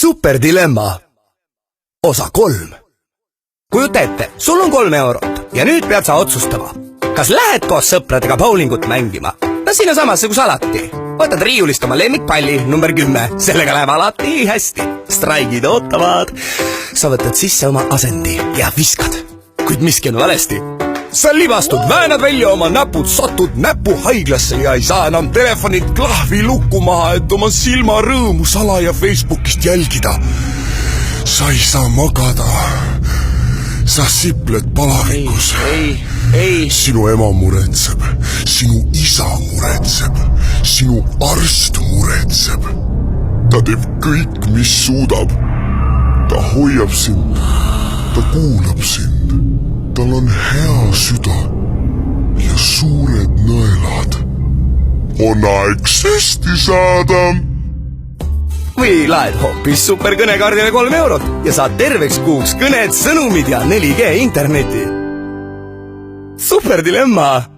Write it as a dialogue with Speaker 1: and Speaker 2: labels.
Speaker 1: superdilemma osa 3. Kujuta ette, sul on 3 eurot ja nüüd pead sa otsustama, kas lähed koos sõpradega bowlingut mängima. No sinna samasse kus alati. Võtad riiulist oma lemmikpalli number 10, sellega läheb alati hästi. Straigid ootavad. Sa võtad sisse oma asendi ja viskad. Kuid miski on valesti. Sa libastud, väänad välja oma näpud, satud näpuhaiglasse ja ei saa enam telefonit klahvi lukku maha, et oma silma rõõmu salaja Facebookist jälgida. Sa ei saa magada. Sa sipled palavikus.
Speaker 2: Ei.
Speaker 3: Sinu ema muretseb, sinu isa muretseb, sinu arst muretseb. Ta teeb kõik, mis suudab. Ta hoiab sind, ta kuulab sind. Tal on hea süda ja suured nõelad. On aeg süsti saada.
Speaker 1: Või laed hoopis superkõnekaardile 3 eurot ja saad terveks kuuks kõned, sõnumid ja 4G interneti. Superdilemma!